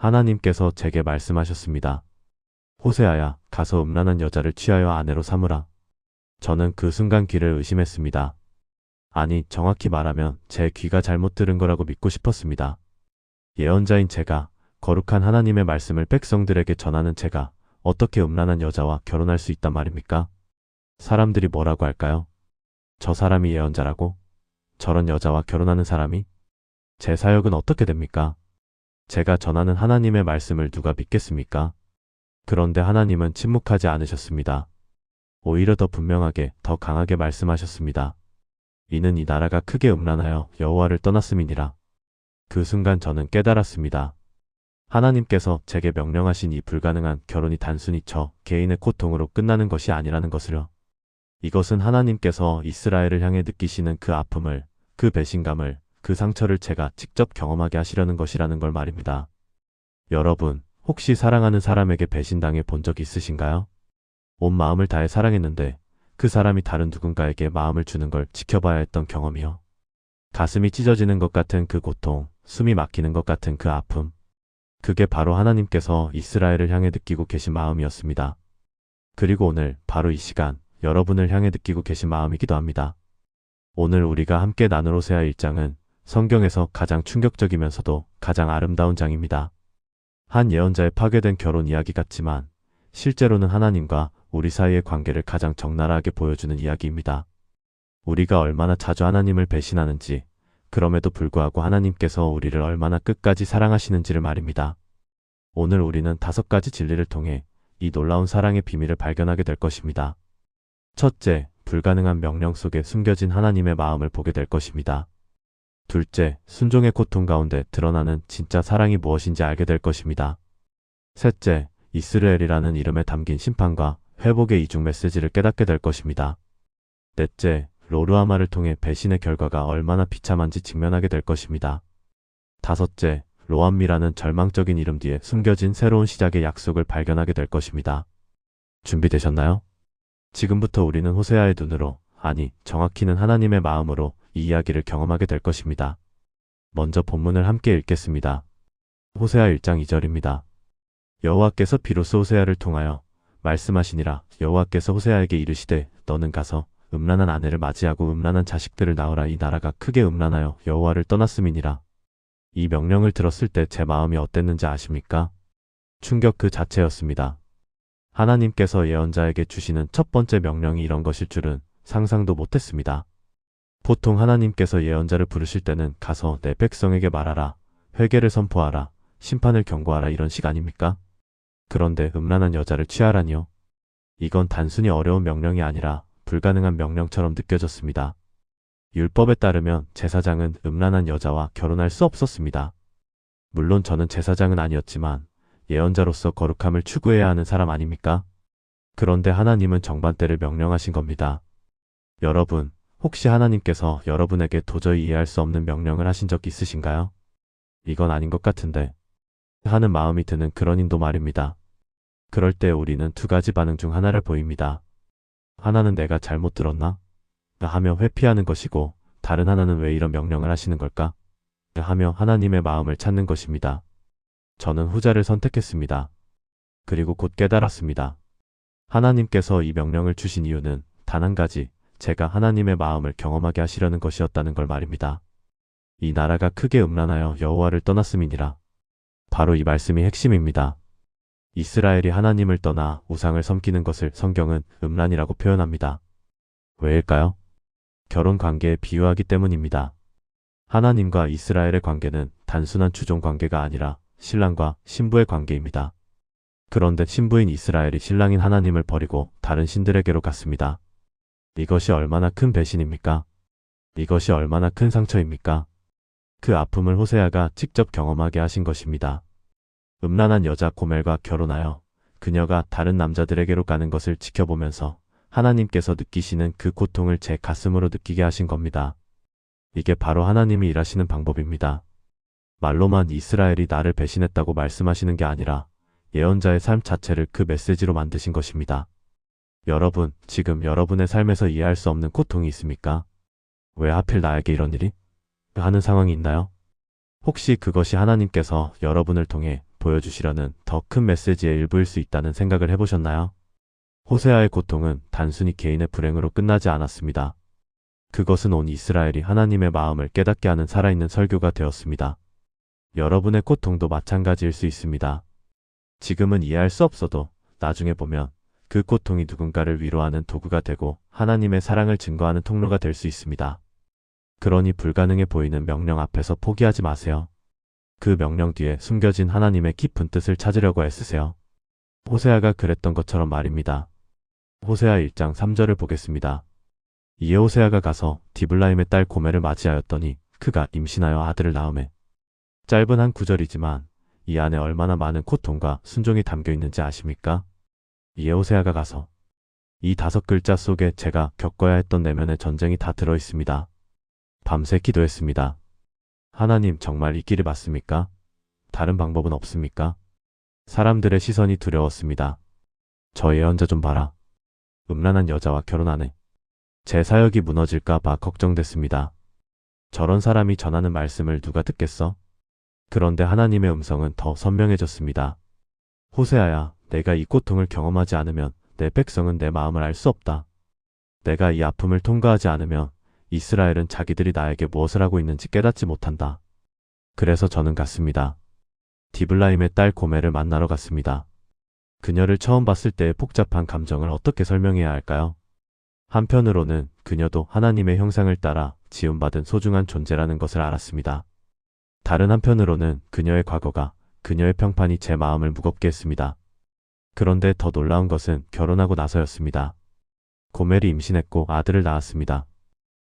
하나님께서 제게 말씀하셨습니다. 호세아야, 가서 음란한 여자를 취하여 아내로 삼으라. 저는 그 순간 귀를 의심했습니다. 아니, 정확히 말하면 제 귀가 잘못 들은 거라고 믿고 싶었습니다. 예언자인 제가, 거룩한 하나님의 말씀을 백성들에게 전하는 제가 어떻게 음란한 여자와 결혼할 수 있단 말입니까? 사람들이 뭐라고 할까요? 저 사람이 예언자라고? 저런 여자와 결혼하는 사람이? 제 사역은 어떻게 됩니까? 제가 전하는 하나님의 말씀을 누가 믿겠습니까? 그런데 하나님은 침묵하지 않으셨습니다. 오히려 더 분명하게, 더 강하게 말씀하셨습니다. 이는 이 나라가 크게 음란하여 여호와를 떠났음이니라. 그 순간 저는 깨달았습니다. 하나님께서 제게 명령하신 이 불가능한 결혼이 단순히 저 개인의 고통으로 끝나는 것이 아니라는 것을요. 이것은 하나님께서 이스라엘을 향해 느끼시는 그 아픔을, 그 배신감을, 그 상처를 제가 직접 경험하게 하시려는 것이라는 걸 말입니다. 여러분, 혹시 사랑하는 사람에게 배신당해 본 적 있으신가요? 온 마음을 다해 사랑했는데 그 사람이 다른 누군가에게 마음을 주는 걸 지켜봐야 했던 경험이요. 가슴이 찢어지는 것 같은 그 고통, 숨이 막히는 것 같은 그 아픔. 그게 바로 하나님께서 이스라엘을 향해 느끼고 계신 마음이었습니다. 그리고 오늘 바로 이 시간 여러분을 향해 느끼고 계신 마음이기도 합니다. 오늘 우리가 함께 나눌 호세아 1장은 성경에서 가장 충격적이면서도 가장 아름다운 장입니다. 한 예언자의 파괴된 결혼 이야기 같지만 실제로는 하나님과 우리 사이의 관계를 가장 적나라하게 보여주는 이야기입니다. 우리가 얼마나 자주 하나님을 배신하는지, 그럼에도 불구하고 하나님께서 우리를 얼마나 끝까지 사랑하시는지를 말입니다. 오늘 우리는 5가지 진리를 통해 이 놀라운 사랑의 비밀을 발견하게 될 것입니다. 첫째, 불가능한 명령 속에 숨겨진 하나님의 마음을 보게 될 것입니다. 둘째, 순종의 고통 가운데 드러나는 진짜 사랑이 무엇인지 알게 될 것입니다. 셋째, 이스라엘이라는 이름에 담긴 심판과 회복의 이중 메시지를 깨닫게 될 것입니다. 넷째, 로르아마를 통해 배신의 결과가 얼마나 비참한지 직면하게 될 것입니다. 다섯째, 로암미라는 절망적인 이름 뒤에 숨겨진 새로운 시작의 약속을 발견하게 될 것입니다. 준비되셨나요? 지금부터 우리는 호세아의 눈으로, 아니 정확히는 하나님의 마음으로 이 이야기를 경험하게 될 것입니다. 먼저 본문을 함께 읽겠습니다. 호세아 1장 2절입니다. 여호와께서 비로소 호세아를 통하여 말씀하시니라. 여호와께서 호세아에게 이르시되 너는 가서 음란한 아내를 맞이하고 음란한 자식들을 낳으라. 이 나라가 크게 음란하여 여호와를 떠났음이니라. 이 명령을 들었을 때 제 마음이 어땠는지 아십니까? 충격 그 자체였습니다. 하나님께서 예언자에게 주시는 첫 번째 명령이 이런 것일 줄은 상상도 못했습니다. 보통 하나님께서 예언자를 부르실 때는 가서 내 백성에게 말하라, 회개를 선포하라, 심판을 경고하라 이런 식 아닙니까? 그런데 음란한 여자를 취하라니요? 이건 단순히 어려운 명령이 아니라 불가능한 명령처럼 느껴졌습니다. 율법에 따르면 제사장은 음란한 여자와 결혼할 수 없었습니다. 물론 저는 제사장은 아니었지만 예언자로서 거룩함을 추구해야 하는 사람 아닙니까? 그런데 하나님은 정반대를 명령하신 겁니다. 여러분, 혹시 하나님께서 여러분에게 도저히 이해할 수 없는 명령을 하신 적 있으신가요? 이건 아닌 것 같은데 하는 마음이 드는 그런 인도 말입니다. 그럴 때 우리는 2가지 반응 중 하나를 보입니다. 하나는 내가 잘못 들었나? 하며 회피하는 것이고, 다른 하나는 왜 이런 명령을 하시는 걸까? 하며 하나님의 마음을 찾는 것입니다. 저는 후자를 선택했습니다. 그리고 곧 깨달았습니다. 하나님께서 이 명령을 주신 이유는 단 한 가지, 제가 하나님의 마음을 경험하게 하시려는 것이었다는 걸 말입니다. 이 나라가 크게 음란하여 여호와를 떠났음이니라. 바로 이 말씀이 핵심입니다. 이스라엘이 하나님을 떠나 우상을 섬기는 것을 성경은 음란이라고 표현합니다. 왜일까요? 결혼 관계에 비유하기 때문입니다. 하나님과 이스라엘의 관계는 단순한 주종 관계가 아니라 신랑과 신부의 관계입니다. 그런데 신부인 이스라엘이 신랑인 하나님을 버리고 다른 신들에게로 갔습니다. 이것이 얼마나 큰 배신입니까? 이것이 얼마나 큰 상처입니까? 그 아픔을 호세아가 직접 경험하게 하신 것입니다. 음란한 여자 고멜과 결혼하여 그녀가 다른 남자들에게로 가는 것을 지켜보면서 하나님께서 느끼시는 그 고통을 제 가슴으로 느끼게 하신 겁니다. 이게 바로 하나님이 일하시는 방법입니다. 말로만 이스라엘이 나를 배신했다고 말씀하시는 게 아니라 예언자의 삶 자체를 그 메시지로 만드신 것입니다. 여러분, 지금 여러분의 삶에서 이해할 수 없는 고통이 있습니까? 왜 하필 나에게 이런 일이? 하는 상황이 있나요? 혹시 그것이 하나님께서 여러분을 통해 보여주시려는 더 큰 메시지의 일부일 수 있다는 생각을 해보셨나요? 호세아의 고통은 단순히 개인의 불행으로 끝나지 않았습니다. 그것은 온 이스라엘이 하나님의 마음을 깨닫게 하는 살아있는 설교가 되었습니다. 여러분의 고통도 마찬가지일 수 있습니다. 지금은 이해할 수 없어도 나중에 보면 그 고통이 누군가를 위로하는 도구가 되고 하나님의 사랑을 증거하는 통로가 될 수 있습니다. 그러니 불가능해 보이는 명령 앞에서 포기하지 마세요. 그 명령 뒤에 숨겨진 하나님의 깊은 뜻을 찾으려고 애쓰세요. 호세아가 그랬던 것처럼 말입니다. 호세아 1장 3절을 보겠습니다. 이에 호세아가 가서 디블라임의 딸 고멜을 맞이하였더니 그가 임신하여 아들을 낳으매. 짧은 한 구절이지만 이 안에 얼마나 많은 고통과 순종이 담겨 있는지 아십니까? 이에 호세아가 가서 이 5글자 속에 제가 겪어야 했던 내면의 전쟁이 다 들어 있습니다. 밤새 기도했습니다. 하나님, 정말 이 길이 맞습니까? 다른 방법은 없습니까? 사람들의 시선이 두려웠습니다. 저 예언자 좀 봐라. 음란한 여자와 결혼하네. 제 사역이 무너질까 봐 걱정됐습니다. 저런 사람이 전하는 말씀을 누가 듣겠어? 그런데 하나님의 음성은 더 선명해졌습니다. 호세아야, 내가 이 고통을 경험하지 않으면 내 백성은 내 마음을 알 수 없다. 내가 이 아픔을 통과하지 않으면 이스라엘은 자기들이 나에게 무엇을 하고 있는지 깨닫지 못한다. 그래서 저는 갔습니다. 디블라임의 딸 고멜을 만나러 갔습니다. 그녀를 처음 봤을 때의 복잡한 감정을 어떻게 설명해야 할까요? 한편으로는 그녀도 하나님의 형상을 따라 지음받은 소중한 존재라는 것을 알았습니다. 다른 한편으로는 그녀의 과거가, 그녀의 평판이 제 마음을 무겁게 했습니다. 그런데 더 놀라운 것은 결혼하고 나서였습니다. 고멜이 임신했고 아들을 낳았습니다.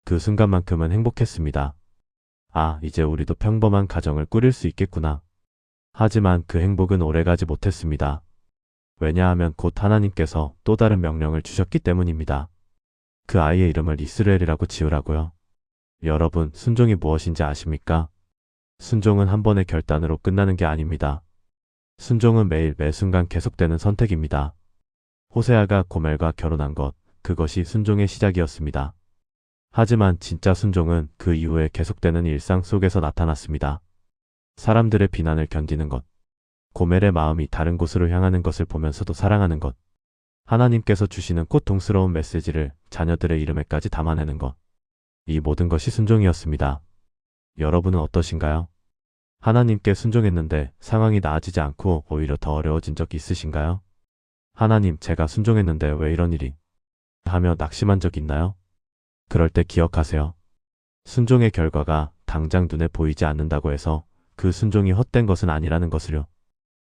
그 순간만큼은 행복했습니다. 아, 이제 우리도 평범한 가정을 꾸릴 수 있겠구나. 하지만 그 행복은 오래가지 못했습니다. 왜냐하면 곧 하나님께서 또 다른 명령을 주셨기 때문입니다. 그 아이의 이름을 이스라엘이라고 지으라고요. 여러분, 순종이 무엇인지 아십니까? 순종은 한 번의 결단으로 끝나는 게 아닙니다. 순종은 매일 매 순간 계속되는 선택입니다. 호세아가 고멜과 결혼한 것, 그것이 순종의 시작이었습니다. 하지만 진짜 순종은 그 이후에 계속되는 일상 속에서 나타났습니다. 사람들의 비난을 견디는 것, 고멜의 마음이 다른 곳으로 향하는 것을 보면서도 사랑하는 것, 하나님께서 주시는 고통스러운 메시지를 자녀들의 이름에까지 담아내는 것, 이 모든 것이 순종이었습니다. 여러분은 어떠신가요? 하나님께 순종했는데 상황이 나아지지 않고 오히려 더 어려워진 적 있으신가요? 하나님, 제가 순종했는데 왜 이런 일이? 하며 낙심한 적 있나요? 그럴 때 기억하세요. 순종의 결과가 당장 눈에 보이지 않는다고 해서 그 순종이 헛된 것은 아니라는 것을요.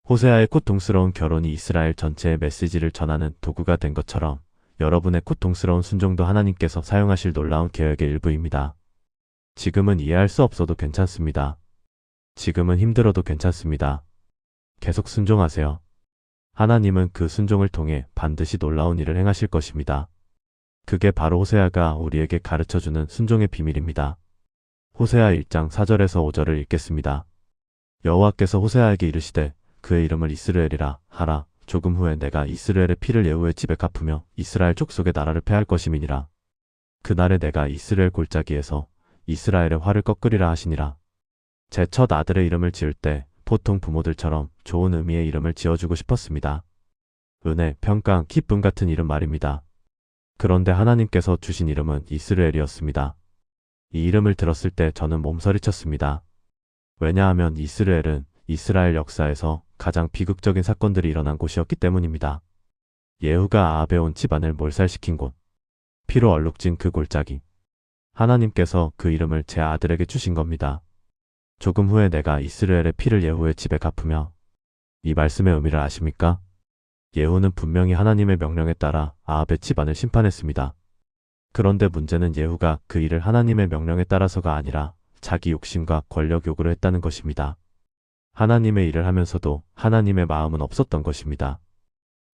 호세아의 고통스러운 결혼이 이스라엘 전체의 메시지를 전하는 도구가 된 것처럼 여러분의 고통스러운 순종도 하나님께서 사용하실 놀라운 계획의 일부입니다. 지금은 이해할 수 없어도 괜찮습니다. 지금은 힘들어도 괜찮습니다. 계속 순종하세요. 하나님은 그 순종을 통해 반드시 놀라운 일을 행하실 것입니다. 그게 바로 호세아가 우리에게 가르쳐주는 순종의 비밀입니다. 호세아 1장 4절에서 5절을 읽겠습니다. 여호와께서 호세아에게 이르시되 그의 이름을 이스라엘이라 하라. 조금 후에 내가 이스라엘의 피를 예후의 집에 갚으며 이스라엘 족속의 나라를 패할 것임이니라. 그날에 내가 이스라엘 골짜기에서 이스라엘의 활을 꺾으리라 하시니라. 제 첫 아들의 이름을 지을 때 보통 부모들처럼 좋은 의미의 이름을 지어주고 싶었습니다. 은혜, 평강, 기쁨 같은 이름 말입니다. 그런데 하나님께서 주신 이름은 이스라엘이었습니다. 이 이름을 들었을 때 저는 몸서리쳤습니다. 왜냐하면 이스라엘은 이스라엘 역사에서 가장 비극적인 사건들이 일어난 곳이었기 때문입니다. 예후가 아합에 온 집안을 몰살시킨 곳, 피로 얼룩진 그 골짜기. 하나님께서 그 이름을 제 아들에게 주신 겁니다. 조금 후에 내가 이스라엘의 피를 예후의 집에 갚으며. 이 말씀의 의미를 아십니까? 예후는 분명히 하나님의 명령에 따라 아합의 집안을 심판했습니다. 그런데 문제는 예후가 그 일을 하나님의 명령에 따라서가 아니라 자기 욕심과 권력 요구를 했다는 것입니다. 하나님의 일을 하면서도 하나님의 마음은 없었던 것입니다.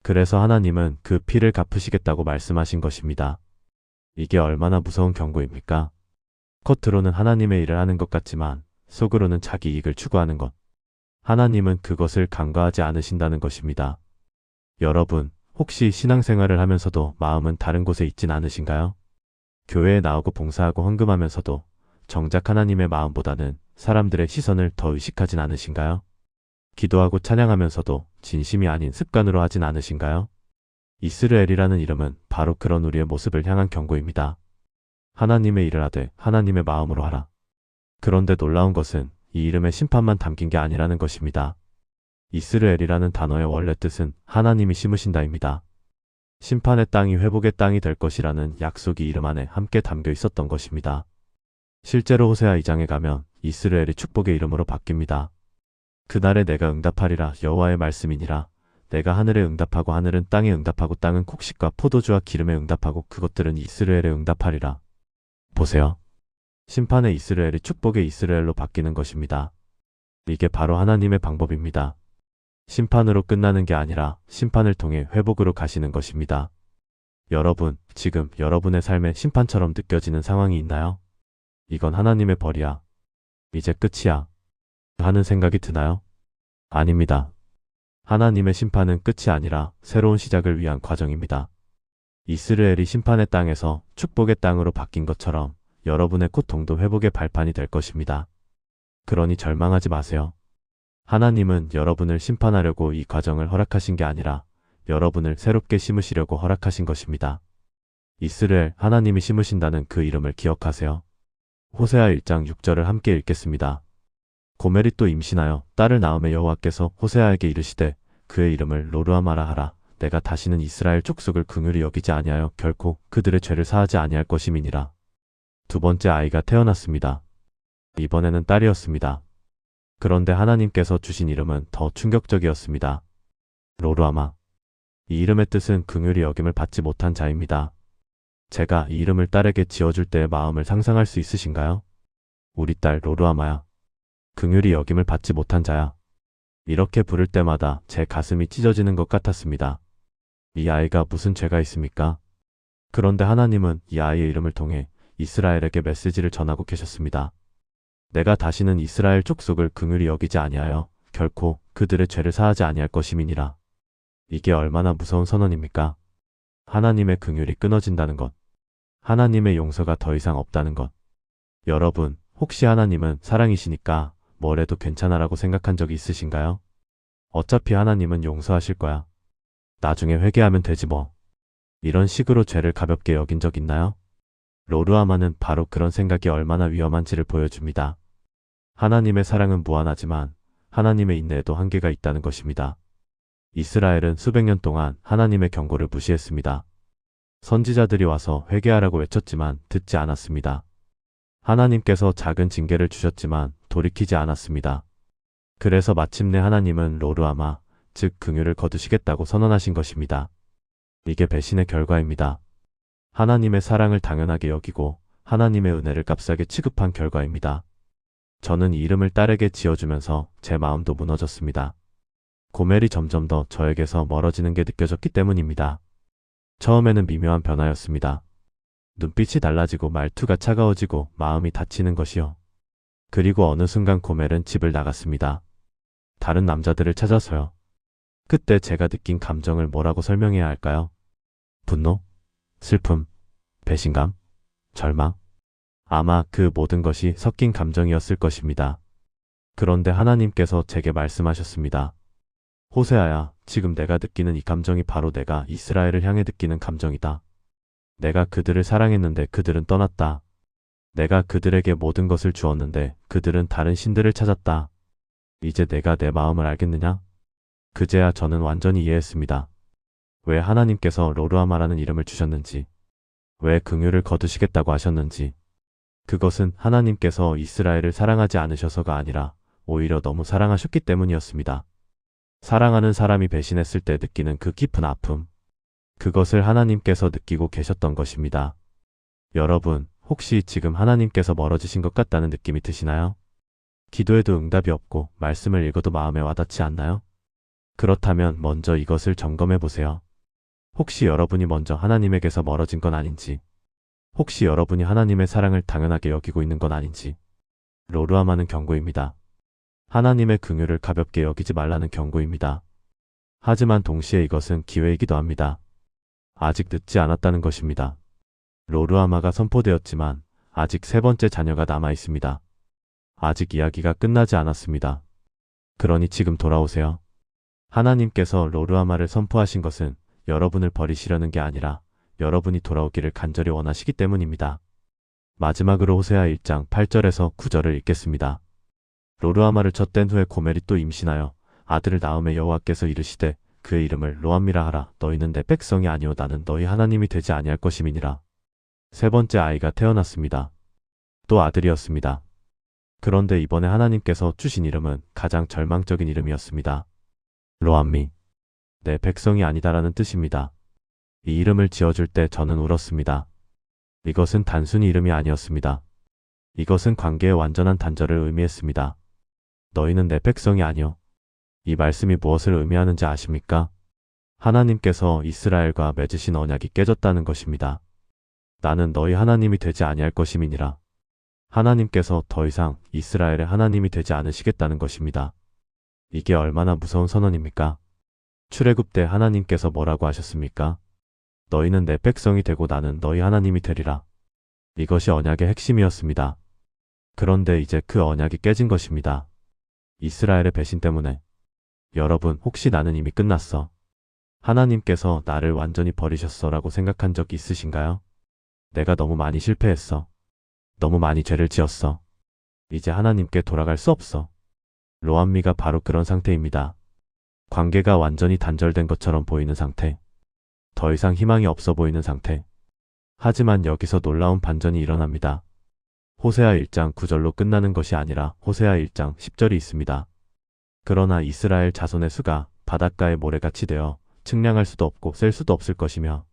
그래서 하나님은 그 피를 갚으시겠다고 말씀하신 것입니다. 이게 얼마나 무서운 경고입니까? 겉으로는 하나님의 일을 하는 것 같지만 속으로는 자기 이익을 추구하는 것. 하나님은 그것을 간과하지 않으신다는 것입니다. 여러분, 혹시 신앙생활을 하면서도 마음은 다른 곳에 있진 않으신가요? 교회에 나오고 봉사하고 헌금하면서도 정작 하나님의 마음보다는 사람들의 시선을 더 의식하진 않으신가요? 기도하고 찬양하면서도 진심이 아닌 습관으로 하진 않으신가요? 이스라엘이라는 이름은 바로 그런 우리의 모습을 향한 경고입니다. 하나님의 일을 하되 하나님의 마음으로 하라. 그런데 놀라운 것은 이 이름의 심판만 담긴 게 아니라는 것입니다. 이스라엘이라는 단어의 원래 뜻은 하나님이 심으신다입니다. 심판의 땅이 회복의 땅이 될 것이라는 약속이 이름 안에 함께 담겨 있었던 것입니다. 실제로 호세아 2장에 가면 이스라엘이 축복의 이름으로 바뀝니다. 그날에 내가 응답하리라 여호와의 말씀이니라. 내가 하늘에 응답하고 하늘은 땅에 응답하고 땅은 곡식과 포도주와 기름에 응답하고 그것들은 이스라엘에 응답하리라. 보세요. 심판의 이스라엘이 축복의 이스라엘로 바뀌는 것입니다. 이게 바로 하나님의 방법입니다. 심판으로 끝나는 게 아니라 심판을 통해 회복으로 가시는 것입니다. 여러분, 지금 여러분의 삶에 심판처럼 느껴지는 상황이 있나요? 이건 하나님의 벌이야. 이제 끝이야. 하는 생각이 드나요? 아닙니다. 하나님의 심판은 끝이 아니라 새로운 시작을 위한 과정입니다. 이스라엘이 심판의 땅에서 축복의 땅으로 바뀐 것처럼 여러분의 고통도 회복의 발판이 될 것입니다. 그러니 절망하지 마세요. 하나님은 여러분을 심판하려고 이 과정을 허락하신 게 아니라 여러분을 새롭게 심으시려고 허락하신 것입니다. 이스라엘, 하나님이 심으신다는 그 이름을 기억하세요. 호세아 1장 6절을 함께 읽겠습니다. 고멜이 또 임신하여 딸을 낳음에 여호와께서 호세아에게 이르시되 그의 이름을 로르아마라 하라. 내가 다시는 이스라엘 족속을 긍휼히 여기지 아니하여 결코 그들의 죄를 사하지 아니할 것임이니라. 두 번째 아이가 태어났습니다. 이번에는 딸이었습니다. 그런데 하나님께서 주신 이름은 더 충격적이었습니다. 로르아마. 이 이름의 뜻은 긍휼히 여김을 받지 못한 자입니다. 제가 이 이름을 딸에게 지어줄 때의 마음을 상상할 수 있으신가요? 우리 딸 로르아마야. 긍휼히 여김을 받지 못한 자야. 이렇게 부를 때마다 제 가슴이 찢어지는 것 같았습니다. 이 아이가 무슨 죄가 있습니까? 그런데 하나님은 이 아이의 이름을 통해 이스라엘에게 메시지를 전하고 계셨습니다. 내가 다시는 이스라엘 족속을 긍휼히 여기지 아니하여 결코 그들의 죄를 사하지 아니할 것임이니라. 이게 얼마나 무서운 선언입니까? 하나님의 긍휼이 끊어진다는 것. 하나님의 용서가 더 이상 없다는 것. 여러분, 혹시 하나님은 사랑이시니까 뭘 해도 괜찮아라고 생각한 적이 있으신가요? 어차피 하나님은 용서하실 거야. 나중에 회개하면 되지 뭐. 이런 식으로 죄를 가볍게 여긴 적 있나요? 로르아마는 바로 그런 생각이 얼마나 위험한지를 보여줍니다. 하나님의 사랑은 무한하지만 하나님의 인내에도 한계가 있다는 것입니다. 이스라엘은 수백 년 동안 하나님의 경고를 무시했습니다. 선지자들이 와서 회개하라고 외쳤지만 듣지 않았습니다. 하나님께서 작은 징계를 주셨지만 돌이키지 않았습니다. 그래서 마침내 하나님은 로르아마, 즉 긍휼을 거두시겠다고 선언하신 것입니다. 이게 배신의 결과입니다. 하나님의 사랑을 당연하게 여기고 하나님의 은혜를 값싸게 취급한 결과입니다. 저는 이 이름을 딸에게 지어주면서 제 마음도 무너졌습니다. 고멜이 점점 더 저에게서 멀어지는 게 느껴졌기 때문입니다. 처음에는 미묘한 변화였습니다. 눈빛이 달라지고 말투가 차가워지고 마음이 다치는 것이요. 그리고 어느 순간 고멜은 집을 나갔습니다. 다른 남자들을 찾아서요. 그때 제가 느낀 감정을 뭐라고 설명해야 할까요? 분노? 슬픔? 배신감? 절망? 아마 그 모든 것이 섞인 감정이었을 것입니다. 그런데 하나님께서 제게 말씀하셨습니다. 호세아야, 지금 내가 느끼는 이 감정이 바로 내가 이스라엘을 향해 느끼는 감정이다. 내가 그들을 사랑했는데 그들은 떠났다. 내가 그들에게 모든 것을 주었는데 그들은 다른 신들을 찾았다. 이제 내가 내 마음을 알겠느냐? 그제야 저는 완전히 이해했습니다. 왜 하나님께서 로르아마라는 이름을 주셨는지, 왜 긍휼을 거두시겠다고 하셨는지. 그것은 하나님께서 이스라엘을 사랑하지 않으셔서가 아니라 오히려 너무 사랑하셨기 때문이었습니다. 사랑하는 사람이 배신했을 때 느끼는 그 깊은 아픔. 그것을 하나님께서 느끼고 계셨던 것입니다. 여러분, 혹시 지금 하나님께서 멀어지신 것 같다는 느낌이 드시나요? 기도해도 응답이 없고 말씀을 읽어도 마음에 와닿지 않나요? 그렇다면 먼저 이것을 점검해 보세요. 혹시 여러분이 먼저 하나님에게서 멀어진 건 아닌지, 혹시 여러분이 하나님의 사랑을 당연하게 여기고 있는 건 아닌지. 로르아마는 경고입니다. 하나님의 긍휼을 가볍게 여기지 말라는 경고입니다. 하지만 동시에 이것은 기회이기도 합니다. 아직 늦지 않았다는 것입니다. 로르아마가 선포되었지만 아직 세 번째 자녀가 남아 있습니다. 아직 이야기가 끝나지 않았습니다. 그러니 지금 돌아오세요. 하나님께서 로르아마를 선포하신 것은 여러분을 버리시려는 게 아니라 여러분이 돌아오기를 간절히 원하시기 때문입니다. 마지막으로 호세아 1장 8절에서 9절을 읽겠습니다. 로르아마를 젖댄 후에 고멜이 또 임신하여 아들을 낳음에 여호와께서 이르시되 그의 이름을 로암미라 하라. 너희는 내 백성이 아니오 나는 너희 하나님이 되지 아니할 것임이니라. 세 번째 아이가 태어났습니다. 또 아들이었습니다. 그런데 이번에 하나님께서 주신 이름은 가장 절망적인 이름이었습니다. 로암미, 내 백성이 아니다라는 뜻입니다. 이 이름을 지어줄 때 저는 울었습니다. 이것은 단순히 이름이 아니었습니다. 이것은 관계의 완전한 단절을 의미했습니다. 너희는 내 백성이 아니오. 이 말씀이 무엇을 의미하는지 아십니까? 하나님께서 이스라엘과 맺으신 언약이 깨졌다는 것입니다. 나는 너희 하나님이 되지 아니할 것임이니라. 하나님께서 더 이상 이스라엘의 하나님이 되지 않으시겠다는 것입니다. 이게 얼마나 무서운 선언입니까? 출애굽 때 하나님께서 뭐라고 하셨습니까? 너희는 내 백성이 되고 나는 너희 하나님이 되리라. 이것이 언약의 핵심이었습니다. 그런데 이제 그 언약이 깨진 것입니다. 이스라엘의 배신 때문에. 여러분, 혹시 나는 이미 끝났어. 하나님께서 나를 완전히 버리셨어 라고 생각한 적 있으신가요? 내가 너무 많이 실패했어. 너무 많이 죄를 지었어. 이제 하나님께 돌아갈 수 없어. 로암미가 바로 그런 상태입니다. 관계가 완전히 단절된 것처럼 보이는 상태. 더 이상 희망이 없어 보이는 상태. 하지만 여기서 놀라운 반전이 일어납니다. 호세아 1장 9절로 끝나는 것이 아니라 호세아 1장 10절이 있습니다. 그러나 이스라엘 자손의 수가 바닷가의 모래같이 되어 측량할 수도 없고 셀 수도 없을 것이며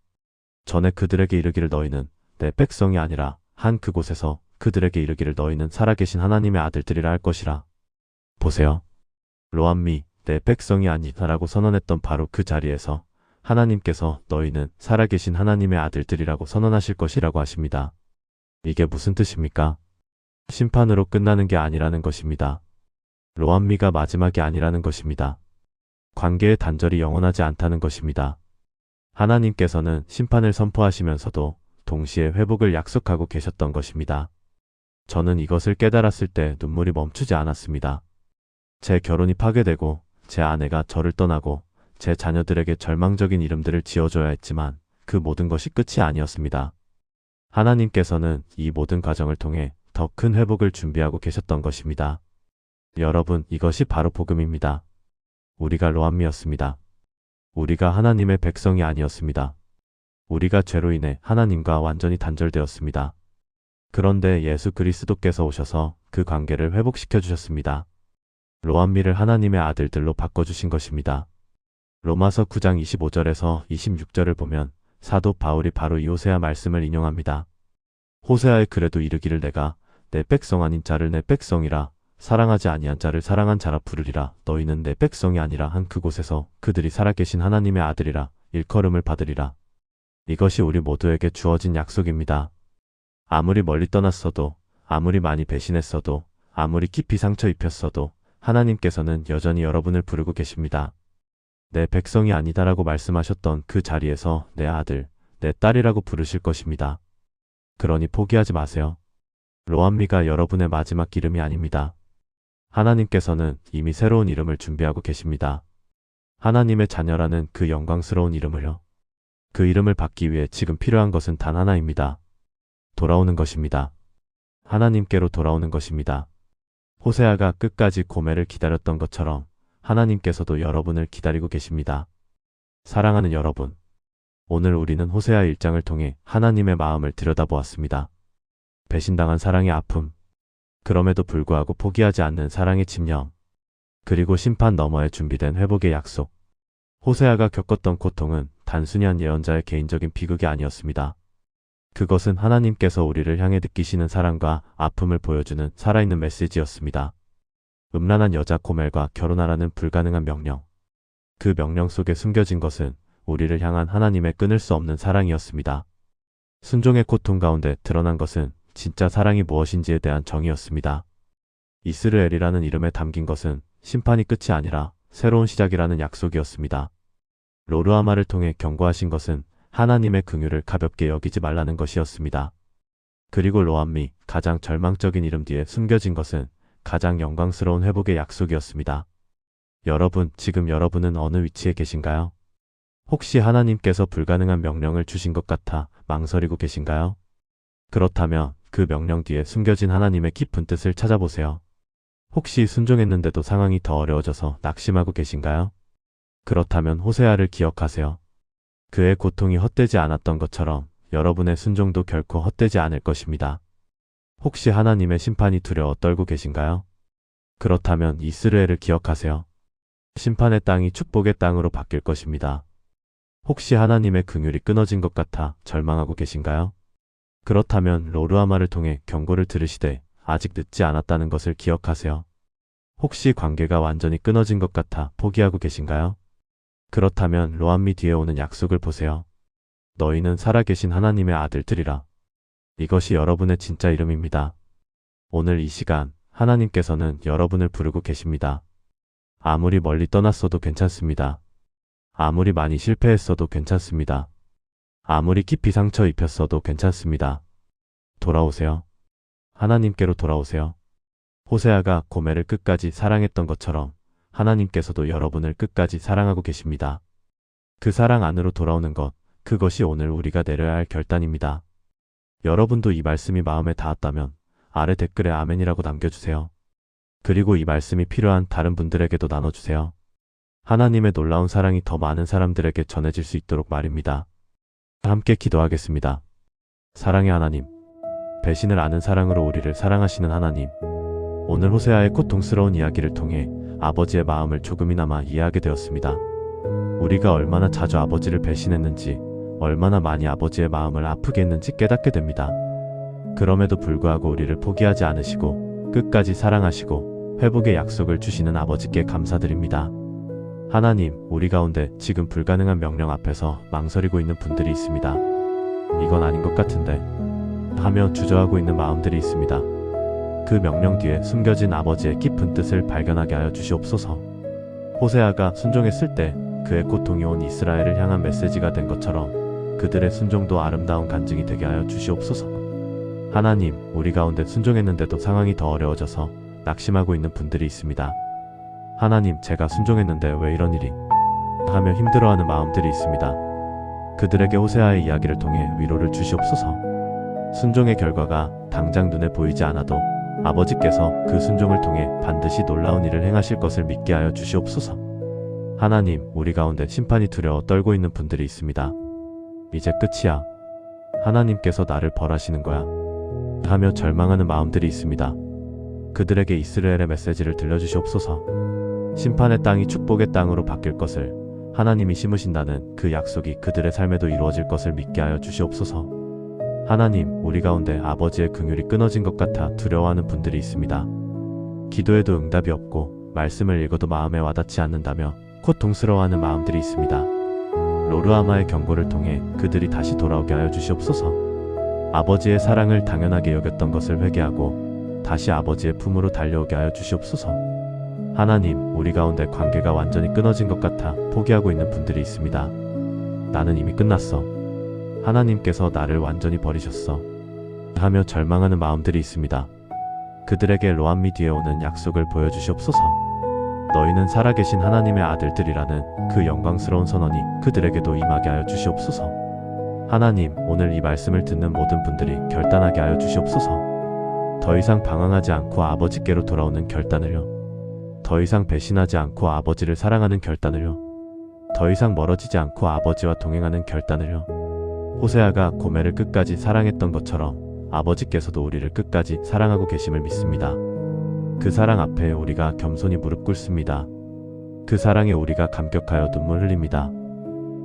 전에 그들에게 이르기를 너희는 내 백성이 아니라 한 그곳에서 그들에게 이르기를 너희는 살아계신 하나님의 아들들이라 할 것이라. 보세요. 로암미, 내 백성이 아니다라고 선언했던 바로 그 자리에서 하나님께서 너희는 살아계신 하나님의 아들들이라고 선언하실 것이라고 하십니다. 이게 무슨 뜻입니까? 심판으로 끝나는 게 아니라는 것입니다. 로암미가 마지막이 아니라는 것입니다. 관계의 단절이 영원하지 않다는 것입니다. 하나님께서는 심판을 선포하시면서도 동시에 회복을 약속하고 계셨던 것입니다. 저는 이것을 깨달았을 때 눈물이 멈추지 않았습니다. 제 결혼이 파괴되고 제 아내가 저를 떠나고 제 자녀들에게 절망적인 이름들을 지어줘야 했지만 그 모든 것이 끝이 아니었습니다. 하나님께서는 이 모든 과정을 통해 더 큰 회복을 준비하고 계셨던 것입니다. 여러분, 이것이 바로 복음입니다. 우리가 로암미였습니다. 우리가 하나님의 백성이 아니었습니다. 우리가 죄로 인해 하나님과 완전히 단절되었습니다. 그런데 예수 그리스도께서 오셔서 그 관계를 회복시켜 주셨습니다. 로암미를 하나님의 아들들로 바꿔주신 것입니다. 로마서 9장 25절에서 26절을 보면 사도 바울이 바로 이 호세아 말씀을 인용합니다. 호세아의 글에도 이르기를 내가 내 백성 아닌 자를 내 백성이라 사랑하지 아니한 자를 사랑한 자라 부르리라. 너희는 내 백성이 아니라 한 그곳에서 그들이 살아계신 하나님의 아들이라 일컬음을 받으리라. 이것이 우리 모두에게 주어진 약속입니다. 아무리 멀리 떠났어도, 아무리 많이 배신했어도, 아무리 깊이 상처 입혔어도 하나님께서는 여전히 여러분을 부르고 계십니다. 내 백성이 아니다라고 말씀하셨던 그 자리에서 내 아들, 내 딸이라고 부르실 것입니다. 그러니 포기하지 마세요. 로암미가 여러분의 마지막 기름이 아닙니다. 하나님께서는 이미 새로운 이름을 준비하고 계십니다. 하나님의 자녀라는 그 영광스러운 이름을요. 그 이름을 받기 위해 지금 필요한 것은 단 하나입니다. 돌아오는 것입니다. 하나님께로 돌아오는 것입니다. 호세아가 끝까지 고멜을 기다렸던 것처럼 하나님께서도 여러분을 기다리고 계십니다. 사랑하는 여러분, 오늘 우리는 호세아 1장을 통해 하나님의 마음을 들여다보았습니다. 배신당한 사랑의 아픔, 그럼에도 불구하고 포기하지 않는 사랑의 집념, 그리고 심판 너머에 준비된 회복의 약속. 호세아가 겪었던 고통은 단순히 한 예언자의 개인적인 비극이 아니었습니다. 그것은 하나님께서 우리를 향해 느끼시는 사랑과 아픔을 보여주는 살아있는 메시지였습니다. 음란한 여자 고멜과 결혼하라는 불가능한 명령. 그 명령 속에 숨겨진 것은 우리를 향한 하나님의 끊을 수 없는 사랑이었습니다. 순종의 고통 가운데 드러난 것은 진짜 사랑이 무엇인지에 대한 정의였습니다. 이스르엘이라는 이름에 담긴 것은 심판이 끝이 아니라 새로운 시작이라는 약속이었습니다. 로르아마를 통해 경고하신 것은 하나님의 긍휼을 가볍게 여기지 말라는 것이었습니다. 그리고 로암미, 가장 절망적인 이름 뒤에 숨겨진 것은 가장 영광스러운 회복의 약속이었습니다. 여러분, 지금 여러분은 어느 위치에 계신가요? 혹시 하나님께서 불가능한 명령을 주신 것 같아 망설이고 계신가요? 그렇다면 그 명령 뒤에 숨겨진 하나님의 깊은 뜻을 찾아보세요. 혹시 순종했는데도 상황이 더 어려워져서 낙심하고 계신가요? 그렇다면 호세아를 기억하세요. 그의 고통이 헛되지 않았던 것처럼 여러분의 순종도 결코 헛되지 않을 것입니다. 혹시 하나님의 심판이 두려워 떨고 계신가요? 그렇다면 이스라엘을 기억하세요. 심판의 땅이 축복의 땅으로 바뀔 것입니다. 혹시 하나님의 긍휼이 끊어진 것 같아 절망하고 계신가요? 그렇다면 로르아마를 통해 경고를 들으시되 아직 늦지 않았다는 것을 기억하세요. 혹시 관계가 완전히 끊어진 것 같아 포기하고 계신가요? 그렇다면 로암미 뒤에 오는 약속을 보세요. 너희는 살아계신 하나님의 아들들이라. 이것이 여러분의 진짜 이름입니다. 오늘 이 시간 하나님께서는 여러분을 부르고 계십니다. 아무리 멀리 떠났어도 괜찮습니다. 아무리 많이 실패했어도 괜찮습니다. 아무리 깊이 상처 입혔어도 괜찮습니다. 돌아오세요. 하나님께로 돌아오세요. 호세아가 고멜을 끝까지 사랑했던 것처럼 하나님께서도 여러분을 끝까지 사랑하고 계십니다. 그 사랑 안으로 돌아오는 것, 그것이 오늘 우리가 내려야 할 결단입니다. 여러분도 이 말씀이 마음에 닿았다면 아래 댓글에 아멘이라고 남겨주세요. 그리고 이 말씀이 필요한 다른 분들에게도 나눠주세요. 하나님의 놀라운 사랑이 더 많은 사람들에게 전해질 수 있도록 말입니다. 함께 기도하겠습니다. 사랑의 하나님, 배신을 아는 사랑으로 우리를 사랑하시는 하나님, 오늘 호세아의 고통스러운 이야기를 통해 아버지의 마음을 조금이나마 이해하게 되었습니다. 우리가 얼마나 자주 아버지를 배신했는지, 얼마나 많이 아버지의 마음을 아프게 했는지 깨닫게 됩니다. 그럼에도 불구하고 우리를 포기하지 않으시고 끝까지 사랑하시고 회복의 약속을 주시는 아버지께 감사드립니다. 하나님, 우리 가운데 지금 불가능한 명령 앞에서 망설이고 있는 분들이 있습니다. 이건 아닌 것 같은데 하며 주저하고 있는 마음들이 있습니다. 그 명령 뒤에 숨겨진 아버지의 깊은 뜻을 발견하게 하여 주시옵소서. 호세아가 순종했을 때 그의 고통이 온 이스라엘을 향한 메시지가 된 것처럼 그들의 순종도 아름다운 간증이 되게 하여 주시옵소서. 하나님, 우리 가운데 순종했는데도 상황이 더 어려워져서 낙심하고 있는 분들이 있습니다. 하나님, 제가 순종했는데 왜 이런 일이? 하며 힘들어하는 마음들이 있습니다. 그들에게 호세아의 이야기를 통해 위로를 주시옵소서. 순종의 결과가 당장 눈에 보이지 않아도 아버지께서 그 순종을 통해 반드시 놀라운 일을 행하실 것을 믿게 하여 주시옵소서. 하나님, 우리 가운데 심판이 두려워 떨고 있는 분들이 있습니다. 이제 끝이야. 하나님께서 나를 벌하시는 거야. 하며 절망하는 마음들이 있습니다. 그들에게 이스라엘의 메시지를 들려주시옵소서. 심판의 땅이 축복의 땅으로 바뀔 것을, 하나님이 심으신다는 그 약속이 그들의 삶에도 이루어질 것을 믿게 하여 주시옵소서. 하나님, 우리 가운데 아버지의 긍휼이 끊어진 것 같아 두려워하는 분들이 있습니다. 기도해도 응답이 없고 말씀을 읽어도 마음에 와닿지 않는다며 고통스러워하는 마음들이 있습니다. 로르아마의 경고를 통해 그들이 다시 돌아오게 하여 주시옵소서. 아버지의 사랑을 당연하게 여겼던 것을 회개하고 다시 아버지의 품으로 달려오게 하여 주시옵소서. 하나님, 우리 가운데 관계가 완전히 끊어진 것 같아 포기하고 있는 분들이 있습니다. 나는 이미 끝났어. 하나님께서 나를 완전히 버리셨어. 하며 절망하는 마음들이 있습니다. 그들에게 로암미 뒤에 오는 약속을 보여주시옵소서. 너희는 살아계신 하나님의 아들들이라는 그 영광스러운 선언이 그들에게도 임하게 하여 주시옵소서. 하나님, 오늘 이 말씀을 듣는 모든 분들이 결단하게 하여 주시옵소서. 더 이상 방황하지 않고 아버지께로 돌아오는 결단을요. 더 이상 배신하지 않고 아버지를 사랑하는 결단을요. 더 이상 멀어지지 않고 아버지와 동행하는 결단을요. 호세아가 고멜을 끝까지 사랑했던 것처럼 아버지께서도 우리를 끝까지 사랑하고 계심을 믿습니다. 그 사랑 앞에 우리가 겸손히 무릎 꿇습니다. 그 사랑에 우리가 감격하여 눈물 흘립니다.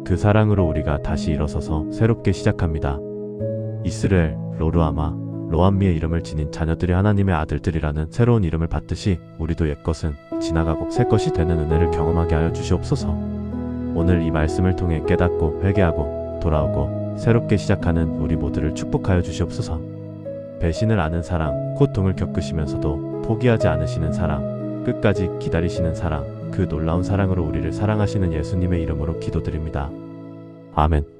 그 사랑으로 우리가 다시 일어서서 새롭게 시작합니다. 이스라엘, 로르아마, 로암미의 이름을 지닌 자녀들이 하나님의 아들들이라는 새로운 이름을 받듯이 우리도 옛것은 지나가고 새것이 되는 은혜를 경험하게 하여 주시옵소서. 오늘 이 말씀을 통해 깨닫고 회개하고 돌아오고 새롭게 시작하는 우리 모두를 축복하여 주시옵소서. 배신을 아는 사랑, 고통을 겪으시면서도 포기하지 않으시는 사랑, 끝까지 기다리시는 사랑, 그 놀라운 사랑으로 우리를 사랑하시는 예수님의 이름으로 기도드립니다. 아멘.